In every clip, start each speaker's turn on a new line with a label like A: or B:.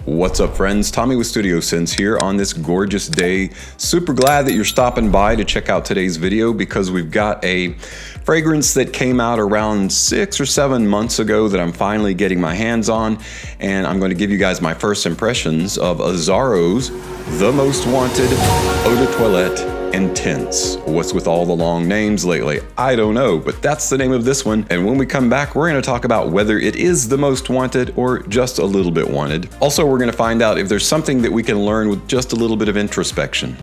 A: What's up, friends? Tommy with Studio Sense here on this gorgeous day. Super glad that you're stopping by to check out today's video because we've got a fragrance that came out around 6 or 7 months ago that I'm finally getting my hands on, and I'm going to give you guys my first impressions of Azzaro's The Most Wanted Eau de Toilette Intense. What's with all the long names lately? I don't know, but that's the name of this one. And when we come back, we're going to talk about whether it is the most wanted or just a little bit wanted. Also, we're going to find out if there's something that we can learn with just a little bit of introspection.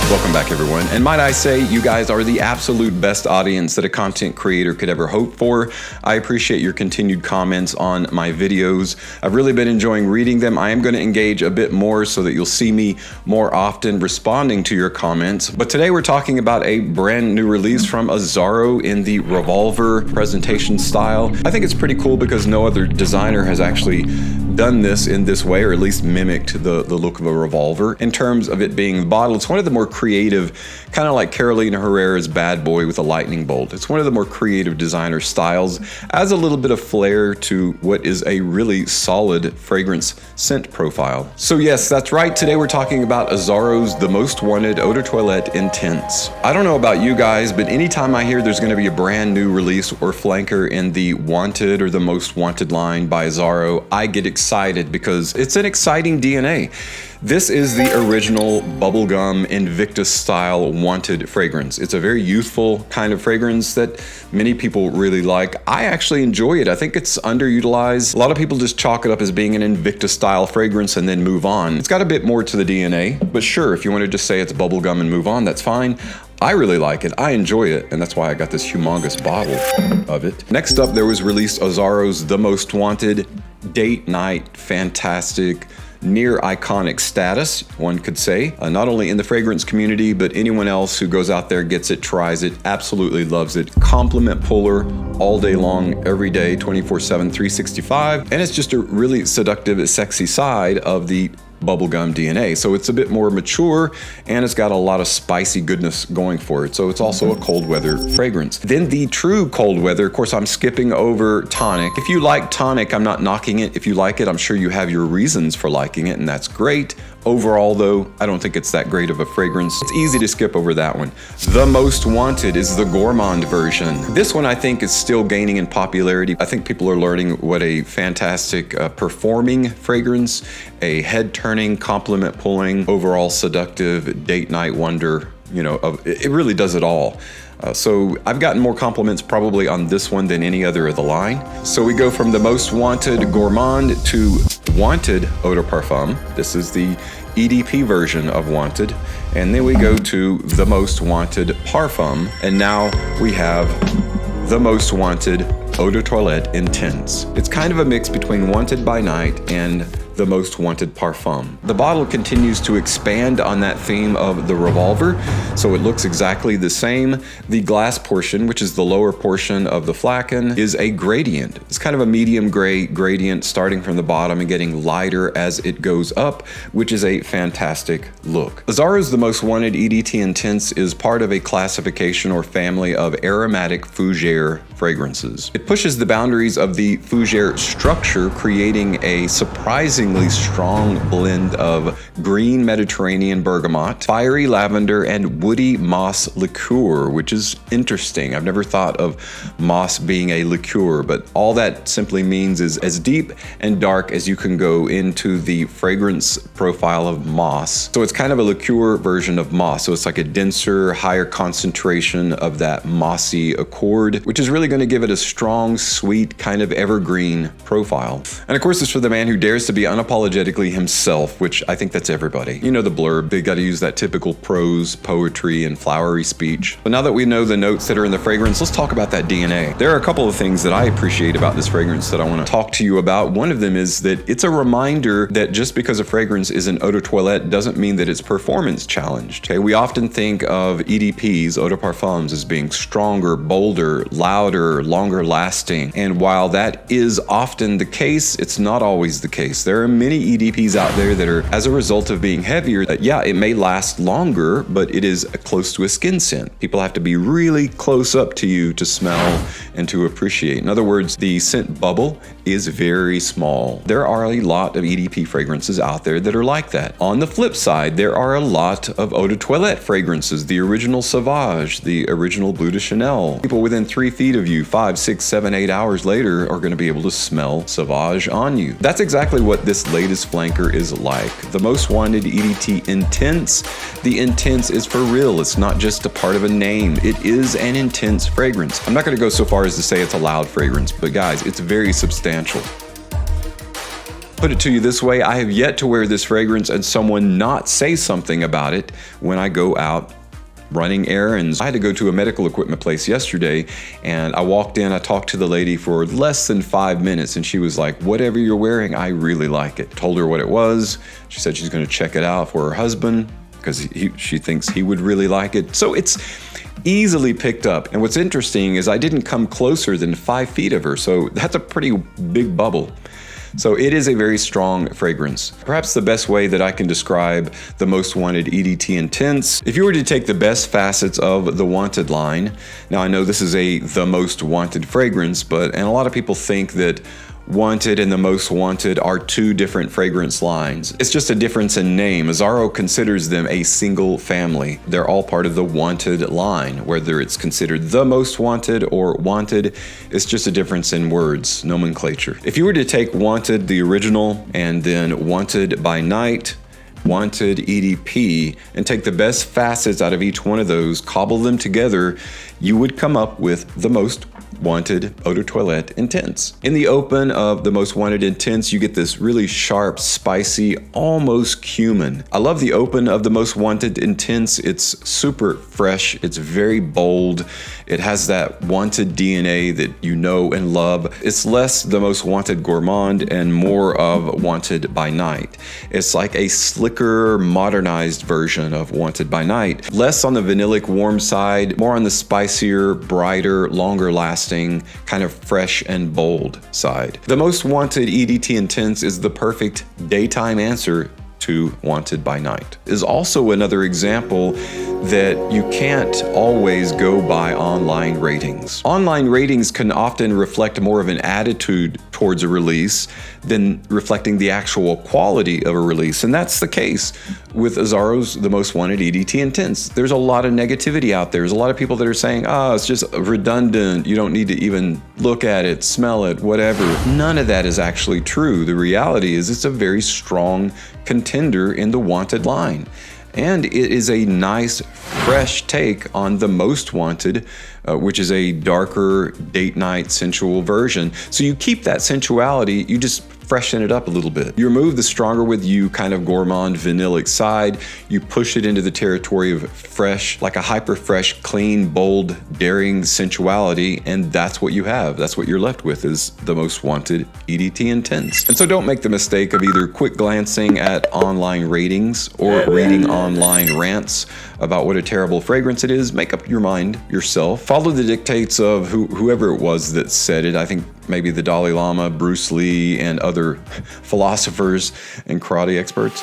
A: Welcome back, everyone. And might I say, you guys are the absolute best audience that a content creator could ever hope for. I appreciate your continued comments on my videos. I've really been enjoying reading them. I am going to engage a bit more so that you'll see me more often responding to your comments. But today we're talking about a brand new release from Azzaro in the revolver presentation style. I think it's pretty cool because no other designer has actually done this in this way, or at least mimicked the look of a revolver. In terms of it being the bottle, it's one of the more creative, kind of like Carolina Herrera's Bad Boy with a lightning bolt. It's one of the more creative designer styles, adds a little bit of flair to what is a really solid fragrance scent profile. So yes, that's right. Today we're talking about Azzaro's The Most Wanted Eau de Toilette Intense. I don't know about you guys, but anytime I hear there's going to be a brand new release or flanker in the Wanted or the Most Wanted line by Azzaro, I get excited because it's an exciting DNA. This is the original bubblegum Invictus style Wanted fragrance. It's a very youthful kind of fragrance that many people really like. I actually enjoy it. I think it's underutilized. A lot of people just chalk it up as being an Invictus style fragrance and then move on. It's got a bit more to the DNA, but sure, if you want to just say it's bubblegum and move on, that's fine. I really like it. I enjoy it, and that's why I got this humongous bottle of it. Next up, there was released Azzaro's The Most Wanted Date Night Fantastic, near iconic status, one could say. Not only in the fragrance community, but anyone else who goes out there, gets it, tries it, absolutely loves it. Compliment puller all day long, every day, 24/7, 365. And it's just a really seductive, sexy side of the bubblegum DNA. So it's a bit more mature and it's got a lot of spicy goodness going for it. So it's also a cold weather fragrance. Then the true cold weather, of course, I'm skipping over tonic. If you like tonic, I'm not knocking it. If you like it, I'm sure you have your reasons for liking it, and that's great. Overall, though, I don't think it's that great of a fragrance. It's easy to skip over that one. The Most Wanted is the gourmand version. This one, I think, is still gaining in popularity. I think people are learning what a fantastic performing fragrance, a head-turning, compliment-pulling, overall seductive date night wonder, it really does it all. So I've gotten more compliments probably on this one than any other of the line. So we go from the Most Wanted Gourmand to Wanted Eau de Parfum. This is the EDP version of Wanted. And then we go to the Most Wanted Parfum. And now we have the Most Wanted Eau de Toilette Intense. It's kind of a mix between Wanted by Night and the Most Wanted Parfum. The bottle continues to expand on that theme of the revolver, so it looks exactly the same. The glass portion, which is the lower portion of the flagon, is a gradient. It's kind of a medium gray gradient starting from the bottom and getting lighter as it goes up, which is a fantastic look. Azzaro's The Most Wanted EDT Intense is part of a classification or family of aromatic fougere fragrances. It pushes the boundaries of the fougere structure, creating a surprisingly strong blend of green Mediterranean bergamot, fiery lavender, and woody moss liqueur, which is interesting. I've never thought of moss being a liqueur, but all that simply means is as deep and dark as you can go into the fragrance profile of moss. So it's kind of a liqueur version of moss. So it's like a denser, higher concentration of that mossy accord, which is really going to give it a strong, sweet, kind of evergreen profile. And of course, it's for the man who dares to be unapologetically himself, which I think that's everybody. You know the blurb, they got to use that typical prose, poetry, and flowery speech. But now that we know the notes that are in the fragrance, let's talk about that DNA. There are a couple of things that I appreciate about this fragrance that I want to talk to you about. One of them is that it's a reminder that just because a fragrance is an eau de toilette doesn't mean that it's performance challenged. Okay, we often think of EDPs, eau de parfums, as being stronger, bolder, louder, louder, longer lasting. And while that is often the case, it's not always the case. There are many EDPs out there that are, as a result of being heavier, yeah, it may last longer, but it is close to a skin scent. People have to be really close up to you to smell and to appreciate. In other words, the scent bubble is very small. There are a lot of EDP fragrances out there that are like that. On the flip side, there are a lot of Eau de Toilette fragrances, the original Sauvage, the original Bleu de Chanel. People within 3 feet of you, 5, 6, 7, 8 hours later are going to be able to smell Sauvage on you. That's exactly what this latest flanker is like. The Most Wanted EDT Intense. The Intense is for real. It's not just a part of a name. It is an intense fragrance. I'm not going to go so far as to say it's a loud fragrance, but guys, it's very substantial. Put it to you this way, I have yet to wear this fragrance and someone not say something about it when I go out running errands. I had to go to a medical equipment place yesterday, and I walked in, I talked to the lady for less than 5 minutes, and she was like, whatever you're wearing, I really like it. Told her what it was. She said she's gonna check it out for her husband because she thinks he would really like it. So it's easily picked up. And what's interesting is I didn't come closer than 5 feet of her, so that's a pretty big bubble. So it is a very strong fragrance. Perhaps the best way that I can describe the Most Wanted EDT Intense, if you were to take the best facets of the Wanted line, now I know this is the Most Wanted fragrance, and a lot of people think that Wanted and the Most Wanted are two different fragrance lines. It's just a difference in name. Azzaro considers them a single family. They're all part of the Wanted line. Whether it's considered the Most Wanted or Wanted, it's just a difference in words, nomenclature. If you were to take Wanted, the original, and then Wanted by Night, Wanted EDP, and take the best facets out of each one of those, cobble them together, you would come up with the Most Wanted Eau de Toilette Intense. In the open of the Most Wanted Intense, you get this really sharp, spicy, almost cumin. I love the open of the Most Wanted Intense. It's super fresh. It's very bold. It has that Wanted DNA that you know and love. It's less the Most Wanted Gourmand and more of Wanted by Night. It's like a slicker, modernized version of Wanted by Night. Less on the vanillic warm side, more on the spicier, brighter, longer lasting, kind of fresh and bold side. The Most Wanted EDT Intense is the perfect daytime answer to Wanted by Night. Is also another example that you can't always go by online ratings. Online ratings can often reflect more of an attitude towards a release than reflecting the actual quality of a release. And that's the case with Azzaro's The Most Wanted EDT Intense. There's a lot of negativity out there. There's a lot of people that are saying, it's just redundant. You don't need to even look at it, smell it, whatever. None of that is actually true. The reality is it's a very strong contender in the Wanted line. And it is a nice, fresh take on the Most Wanted, which is a darker, date night, sensual version. So you keep that sensuality, you just freshen it up a little bit. You remove the stronger with you kind of gourmand vanillic side, you push it into the territory of fresh, like a hyper fresh, clean, bold, daring sensuality, and that's what you have. That's what you're left with, is the Most Wanted EDT Intense. And so don't make the mistake of either quick glancing at online ratings or reading online rants about what a terrible fragrance it is. Make up your mind yourself. Follow the dictates of whoever it was that said it. I think maybe the Dalai Lama, Bruce Lee, and other philosophers and karate experts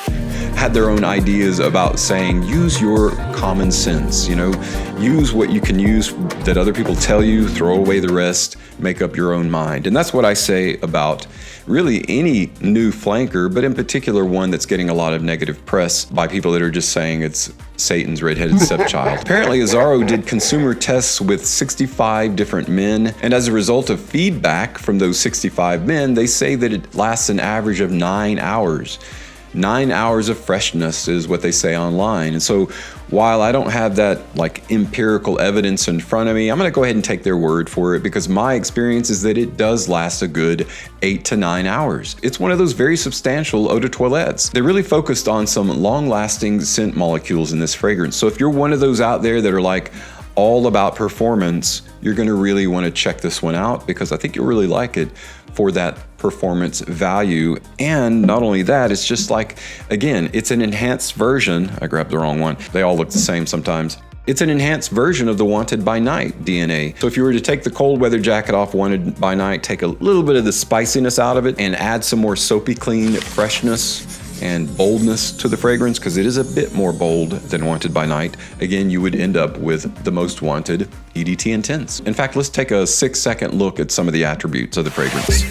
A: had their own ideas about saying, use your common sense, use what you can use that other people tell you, throw away the rest, make up your own mind. And that's what I say about really any new flanker, but in particular one that's getting a lot of negative press by people that are just saying it's Satan's redheaded stepchild. Apparently, Azzaro did consumer tests with 65 different men, and as a result of feedback from those 65 men, they say that it lasts an average of 9 hours. 9 hours of freshness is what they say online. And so while I don't have that empirical evidence in front of me, I'm going to go ahead and take their word for it, because my experience is that it does last a good 8 to 9 hours. It's one of those very substantial eau de toilettes. They really focused on some long-lasting scent molecules in this fragrance. So if you're one of those out there that are all about performance, you're going to really want to check this one out, because I think you'll really like it for that performance value. And not only that, it's just again, it's an enhanced version. I grabbed the wrong one. They all look the same sometimes. It's an enhanced version of the Wanted by Night DNA. So if you were to take the cold weather jacket off Wanted by Night, take a little bit of the spiciness out of it, and add some more soapy clean freshness and boldness to the fragrance, because it is a bit more bold than Wanted by Night, again, you would end up with the Most Wanted EDT Intense. In fact, let's take a 6-second look at some of the attributes of the fragrance.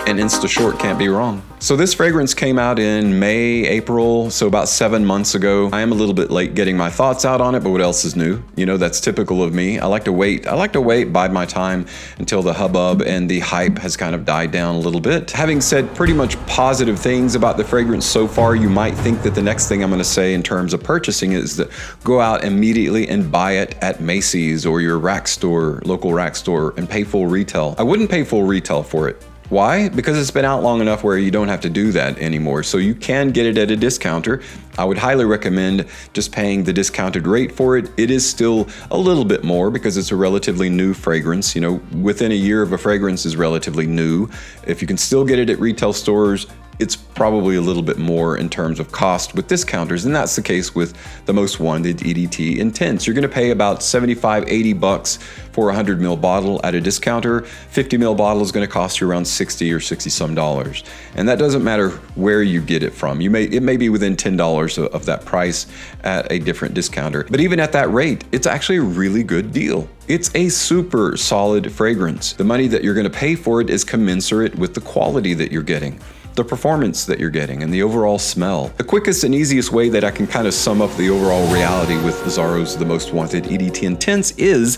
A: And Insta Short can't be wrong. So this fragrance came out in May, April, so about 7 months ago. I am a little bit late getting my thoughts out on it, but what else is new? You know, that's typical of me. I like to wait, bide my time until the hubbub and the hype has kind of died down a little bit. Having said pretty much positive things about the fragrance so far, you might think that the next thing I'm gonna say in terms of purchasing is that go out immediately and buy it at Macy's or your rack store, local rack store, and pay full retail. I wouldn't pay full retail for it. Why? Because it's been out long enough where you don't have to do that anymore. So you can get it at a discounter. I would highly recommend just paying the discounted rate for it. It is still a little bit more because it's a relatively new fragrance. You know, within a year of a fragrance is relatively new. If you can still get it at retail stores, it's probably a little bit more in terms of cost with discounters, and that's the case with the Most Wanted EDT Intense. You're gonna pay about $75, $80 for a 100 ml bottle at a discounter. 50 ml bottle is gonna cost you around $60 or $60 some dollars. And that doesn't matter where you get it from. It may be within $10 of that price at a different discounter. But even at that rate, it's actually a really good deal. It's a super solid fragrance. The money that you're gonna pay for it is commensurate with the quality that you're getting, the performance that you're getting, and the overall smell. The quickest and easiest way that I can kind of sum up the overall reality with Azzaro's The Most Wanted EDT Intense is,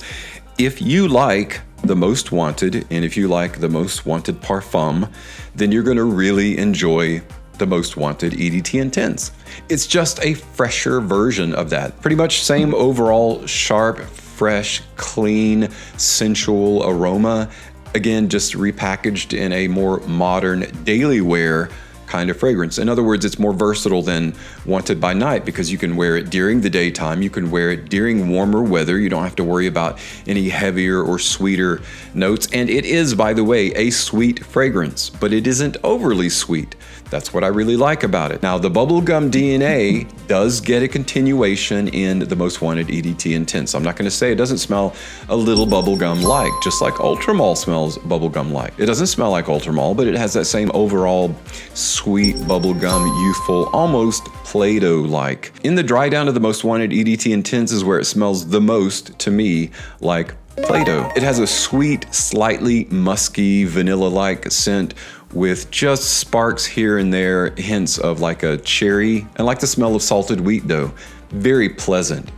A: if you like The Most Wanted, and if you like The Most Wanted Parfum, then you're gonna really enjoy The Most Wanted EDT Intense. It's just a fresher version of that. Pretty much same overall sharp, fresh, clean, sensual aroma. Again, just repackaged in a more modern daily wear kind of fragrance. In other words, it's more versatile than Wanted by Night because you can wear it during the daytime, you can wear it during warmer weather, you don't have to worry about any heavier or sweeter notes. And it is, by the way, a sweet fragrance, but it isn't overly sweet. That's what I really like about it. Now, the bubblegum DNA does get a continuation in The Most Wanted EDT Intense. I'm not gonna say it doesn't smell a little bubblegum-like, just like Ultramall smells bubblegum-like. It doesn't smell like Ultramall, but it has that same overall sweet bubblegum, youthful, almost Play-Doh-like. In the dry down of The Most Wanted EDT Intense is where it smells the most, to me, like Play-Doh. It has a sweet, slightly musky, vanilla-like scent with just sparks here and there, hints of like a cherry, and like the smell of salted wheat dough. Very pleasant,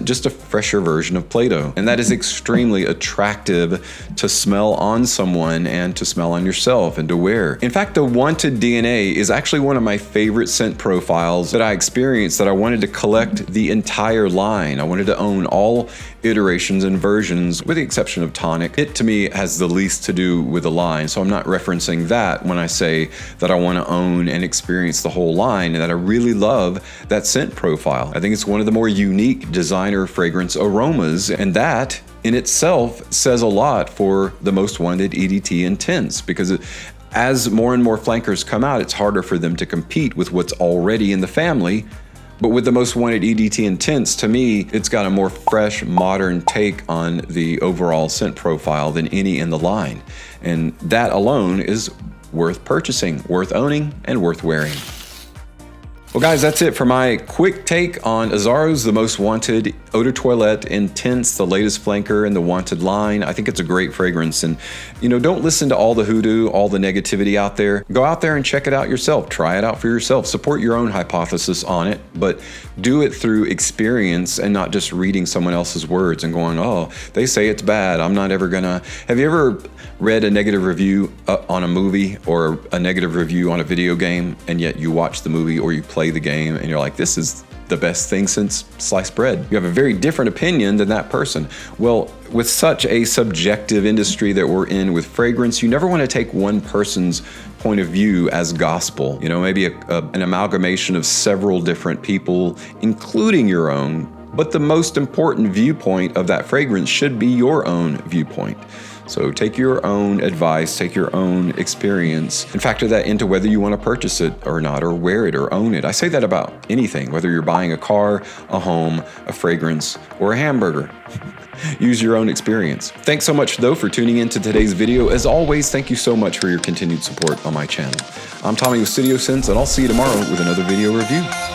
A: just a fresher version of Play-Doh. And that is extremely attractive to smell on someone and to smell on yourself and to wear. In fact, the Wanted DNA is actually one of my favorite scent profiles that I experienced, that I wanted to collect the entire line. I wanted to own all iterations and versions with the exception of Tonic. It to me has the least to do with the line, so I'm not referencing that when I say that I want to own and experience the whole line and that I really love that scent profile. I think it's one of the more unique designer fragrance aromas, and that in itself says a lot for The Most Wanted EDT Intense, because as more and more flankers come out, it's harder for them to compete with what's already in the family. But with The Most Wanted EDT Intense, to me, it's got a more fresh, modern take on the overall scent profile than any in the line. And that alone is worth purchasing, worth owning, and worth wearing. Well guys, that's it for my quick take on Azzaro's The Most Wanted Eau de Toilette Intense, the latest flanker in the Wanted line. I think it's a great fragrance, and you know, don't listen to all the hoodoo, all the negativity out there. Go out there and check it out yourself. Try it out for yourself. Support your own hypothesis on it, but do it through experience and not just reading someone else's words and going, oh, they say it's bad, I'm not ever gonna. Have you ever read a negative review on a movie or a negative review on a video game, and yet you watch the movie or you play the game and you're like, this is the best thing since sliced bread? You have a very different opinion than that person. Well, with such a subjective industry that we're in with fragrance, you never want to take one person's point of view as gospel. You know, maybe an amalgamation of several different people, including your own, but the most important viewpoint of that fragrance should be your own viewpoint. So take your own advice, take your own experience, and factor that into whether you want to purchase it or not, or wear it or own it. I say that about anything, whether you're buying a car, a home, a fragrance, or a hamburger. Use your own experience. Thanks so much, though, for tuning in to today's video. As always, thank you so much for your continued support on my channel. I'm Tommy with Studio Sense, and I'll see you tomorrow with another video review.